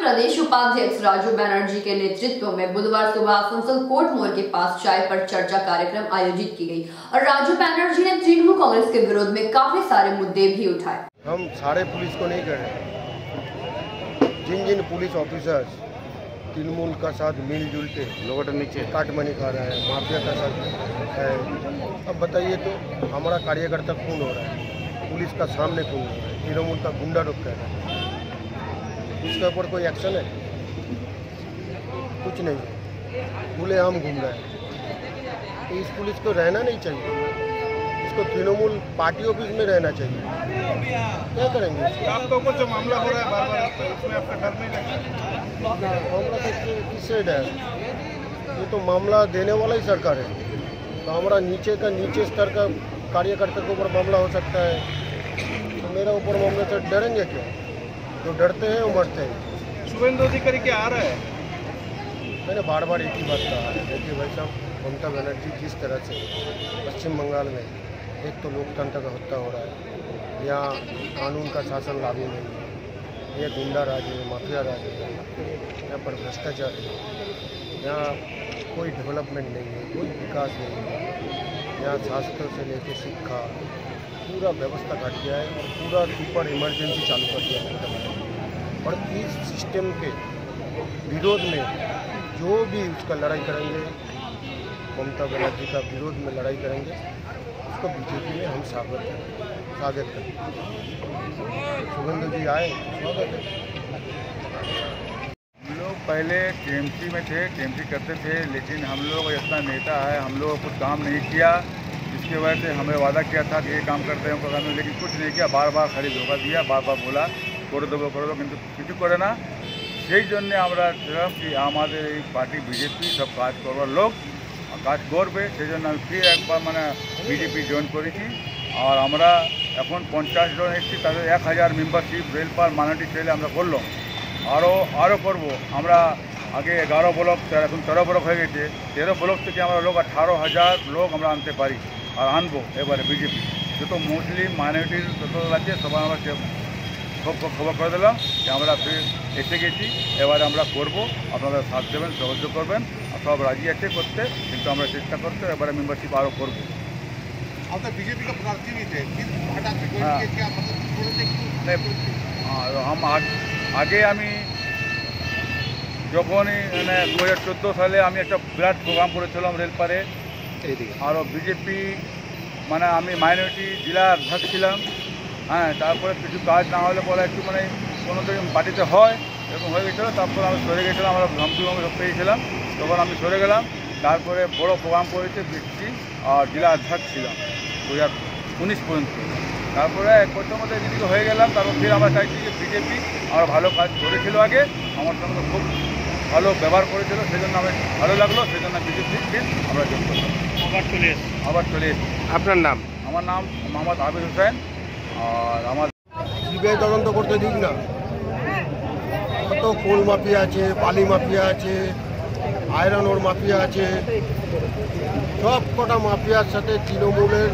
प्रदेश उपाध्यक्ष राजू बनर्जी के नेतृत्व में बुधवार सुबह आसनसोल कोर्ट मोड़ के पास चाय पर चर्चा कार्यक्रम आयोजित की गई और राजू बनर्जी ने तृणमूल कांग्रेस के विरोध में काफी सारे मुद्दे भी उठाए। हम सारे पुलिस को नहीं कह रहे, जिन पुलिस ऑफिसर्स तृणमूल का साथ मिलजुल के लोगों के नीचे काटमनी खा रहा है, माफिया का साथ है, अब बताइए तो हमारा कार्यकर्ता खून हो रहा है, पुलिस का सामने खून हो रहा है, तृणमूल का गुंडा लोग कह रहा है, उसके ऊपर कोई एक्शन है? कुछ नहीं, खुले आम घूम रहा है। तो इस पुलिस को रहना नहीं चाहिए, इसको तृणमूल पार्टी ऑफिस में रहना चाहिए। क्या करेंगे? आप लोगों को जो मामला हो रहा है बार-बार, उसमें आपका डर नहीं लगता? मामला किससे डर? ये तो मामला देने वाला ही सरकार है, तो हमारा नीचे स्तर का कार्यकर्ता के ऊपर मामला हो सकता है, तो मेरा ऊपर मामला से डरेंगे क्यों? जो डरते हैं वो मरते हैं। शुभेंदु अधिकारी क्या आ रहा है? मैंने बार एक ही बात कहा है, देखिए भाई साहब, ममता बनर्जी जिस तरह से पश्चिम बंगाल में एक तो लोकतंत्र का हत्या हो रहा है, यहाँ कानून का शासन लागू नहीं है, ये गुंडा राज है, माफिया राज है, यहाँ पर भ्रष्टाचार है, यहाँ कोई डेवलपमेंट नहीं है, कोई विकास नहीं है, यहाँ स्वास्थ्य से लेकर शिक्षा पूरा व्यवस्था घट गया है और पूरा सुपर इमरजेंसी चालू कर दिया है। और इस सिस्टम के विरोध में जो भी उसका लड़ाई करेंगे, ममता बनर्जी का विरोध में लड़ाई करेंगे, उसको बीजेपी में हम स्वागत करें। शुभेंदु जी आए, स्वागत है। हम लोग पहले टीएमसी में थे, टीएमसी करते थे, लेकिन हम लोग जितना नेता है, हम लोग कुछ काम नहीं किया, जिसकी वजह से हमें वादा किया था कि ये काम करते हैं, काम, लेकिन कुछ नहीं किया। बार खरीद धोखा दिया, बार बोला করে দেবো কিন্তু কিছু করে না। সেই জন্যে আমরা কি আমাদের এই পার্টি বিজেপি সব কাজ করবার লোক কাজ করবে, সেই জন্য আমি ফির একবার বিজেপি জয়েন করেছি। আর আমরা এখন 50 জন এসেছি, তাদের 1000 মেম্বারশিপ রেলপার মাইনরিটি সেলে আমরা করলাম, আরও করব। আমরা আগে 11 ব্লক, এখন 13 ব্লক হয়ে গেছে। 13 ব্লক থেকে আমরা লোক 18,000 লোক আমরা আনতে পারি আর আনবো এবারে বিজেপি। যত মুসলিম মাইনরিটির যত আছে সবাই আমরা খবর করে দিলাম যে আমরা ফির এসে গেছি, এবারে আমরা করবো, আপনারা সাথ দেবেন, সাহায্য করবেন, সব রাজি আছে করতে, কিন্তু আমরা চেষ্টা করতে এবারে মেম্বারশিপ আরও করবো। আপনার বিজেপি का प्रार्थी भी थे, আগে আমি যখনই 2014 সালে আমি একটা বিরাট প্রোগ্রাম করেছিলাম রেলপারে, আরও বিজেপি আমি মাইনরিটি জেলা অধ্যক্ষ ছিলাম। হ্যাঁ, তারপরে কিছু কাজ না হলে পরে একটু কোনো দিন পার্টিতে হয়, এরকম হয়ে গেছিলো। তারপরে আমি সরে গেছিলাম, আমরা ধমকি সব পেয়েছিলাম, তখন আমি সরে গেলাম। তারপরে বড় প্রোগ্রাম করেছে বিজেপি আর জেলা অধ্যক্ষ ছিলাম 2019 পর্যন্ত। তারপরে 1 বছর মধ্যে এদিকে হয়ে গেলাম। তারপর ফির আমরা চাইছি যে বিজেপি আমরা ভালো কাজ করেছিল, আগে আমার সঙ্গে খুব ভালো ব্যবহার করেছিল, সেই জন্য আমার ভালো লাগলো, সেই জন্য বিজেপি ফির আমরা যোগ করলাম। আবার চলে এসেছি। আপনার নাম? আমার নাম মোহাম্মদ আবির হোসেন। আর আমার সিবিআই তদন্ত করতে দিক না, কত কোল মাফিয়া আছে, বালি মাফিয়া আছে, আয়রন ওর মাফিয়া আছে, সব কটা মাফিয়ার সাথে তৃণমূলের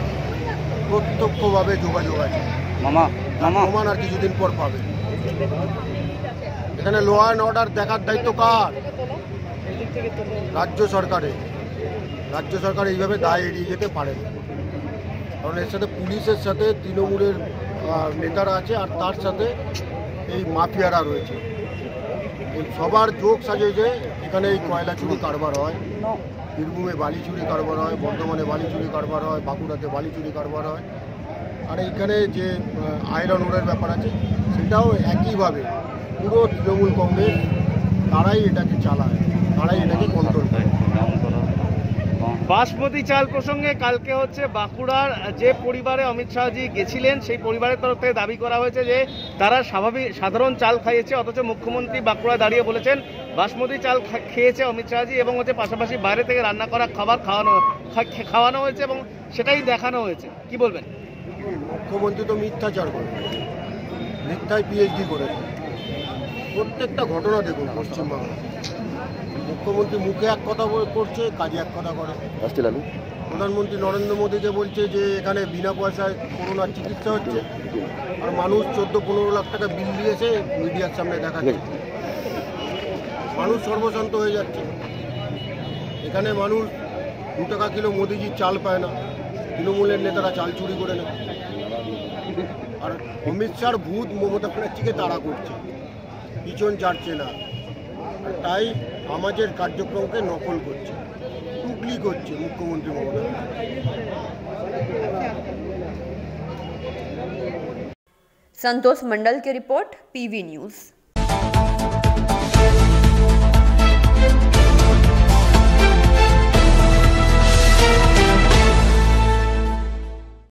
প্রত্যক্ষভাবে যোগাযোগ আছে। প্রমাণ আর কিছুদিন পর পাবে। এখানে ল অ্যান্ড অর্ডার দেখার দায়িত্ব কার? রাজ্য সরকারের। রাজ্য সরকার এইভাবে দায় এড়িয়ে যেতে পারে না, কারণ এর সাথে পুলিশের সাথে তৃণমূলের নেতারা আছে, আর তার সাথে এই মাফিয়ারা রয়েছে। এই সবার যোগ সাজে যে এখানে এই কয়লা চুরি কারবার হয়, বীরভূমে বালি চুরি কারবার হয়, বর্ধমানে বালি চুরি কারবার হয়, বাঁকুড়াতে বালি চুরি কারবার হয়, আর এইখানে যে আয়রন ওরের ব্যাপার আছে সেটাও একইভাবে পুরো তৃণমূল কংগ্রেস তারাই এটাকে চালায়, তারাই এটাকে কন্ট্রোল করে। বাসমতি চাল প্রসঙ্গে কালকে বাঁকুড়ার যে পরিবারে অমিত শাহজি গেছিলেন, সেই পরিবারের তরফ থেকে দাবি করা হয়েছে যে তারা সাধারণ চাল খাইয়েছে, অথচ মুখ্যমন্ত্রী বাঁকুড়া দাঁড়িয়ে বলেছেন বাসমতি চাল খেয়েছে অমিত শাহজি, এবং পাশাপাশি বাইরে থেকে রান্না করা খাবার খাওয়ানো হয়েছে এবং সেটাই দেখানো হয়েছে। কি বলবেন? মুখ্যমন্ত্রী তো মিথ্যাচার করে, মিথ্যায় পিএইচডি করে। প্রত্যেকটা ঘটনা দেখুন পশ্চিমবাংলা, মুখ্যমন্ত্রী মুখে এক কথা করছে, কাজে এক কথা করে। প্রধানমন্ত্রী নরেন্দ্র মোদীকে বলছে যে এখানে বিনা পয়সায় করোনার চিকিৎসা হচ্ছে, আর মানুষ 14-15 লাখ টাকা বিল দিয়েছে মিডিয়ার সামনে দেখাচ্ছে। মানুষ সর্বশান্ত হয়ে যাচ্ছে। এখানে মানুষ 2 টাকা কিলো মোদিজির চাল পায় না, তৃণমূলের নেতারা চাল চুরি করে নেয়। আর অমিত শাহর ভূত মমতা ব্যানার্জিকে তাড়া করছে, পিছন ছাড়ছে না। তাই আমাদের কার্যক্রমকে নকল করছে, টুকলি করছে মুখ্যমন্ত্রী মমতা ব্যানার্জি। संतोष मंडल की रिपोर्ट, PV न्यूज।